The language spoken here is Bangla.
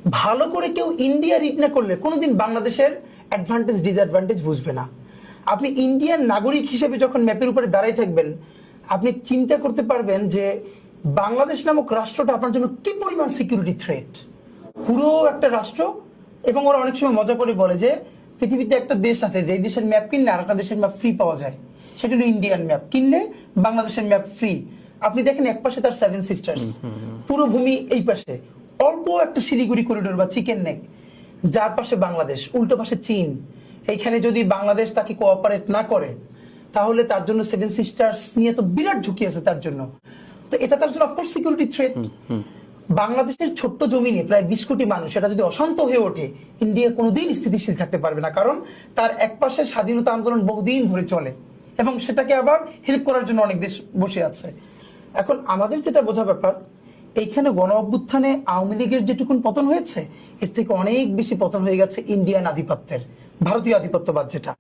ভালো করে কেউ ইন্ডিয়া রিড না করলে কোনোদিন বাংলাদেশের অ্যাডভান্টেজ ডিসঅ্যাডভান্টেজ বুঝবে না। আপনি ইন্ডিয়ান নাগরিক হিসেবে যখন ম্যাপের উপরে দাঁড়াই থাকবেন, আপনি চিন্তা করতে পারবেন যে বাংলাদেশ নামক রাষ্ট্রটা আপনার জন্য কি পরিমাণ সিকিউরিটি থ্রেট। পুরো একটা রাষ্ট্র, এবং ওরা অনেক সময় মজা করে বলে যে পৃথিবীতে একটা দেশ আছে যে দেশের ম্যাপ কিনলে আর একটা দেশের ম্যাপ ফ্রি পাওয়া যায়, সেটা হলো ইন্ডিয়ান ম্যাপ। কিনলে বাংলাদেশের ম্যাপ ফ্রি। আপনি দেখেন এক পাশে তার 7 সিস্টার্স, পুরো ভূমি এই পাশে অল্প একটা শিলিগুড়ি করিডোর বা চিকেন নেক, যার পাশে বাংলাদেশ, উল্টো পাশে চীন। এইখানে যদি বাংলাদেশ তাকে কোঅপারেট না করে তাহলে তার জন্য 7 সিস্টার্স নিয়ে তো বিরাট ঝুঁকি আছে তার জন্য। তো এটা তার জন্য অফকোর্স সিকিউরিটি থ্রেট। বাংলাদেশের ছোট্ট জমিনে প্রায় 20 কোটি মানুষ, এটা যদি অশান্ত হয়ে ওঠে, ইন্ডিয়া কোনোদিন স্থিতিশীল থাকতে পারবে না, কারণ তার এক পাশে স্বাধীনতা আন্দোলন বহুদিন ধরে চলে এবং সেটাকে আবার হেল্প করার জন্য অনেক দেশ বসে আছে। এখন আমাদের যেটা বোঝা ব্যাপার, এইখানে গণ অভ্যুত্থানে আওয়ামী লীগের যেটুকুন পতন হয়েছে, এর থেকে অনেক বেশি পতন হয়ে গেছে ইন্ডিয়ান আধিপত্যের, ভারতীয় আধিপত্যবাদ যেটা।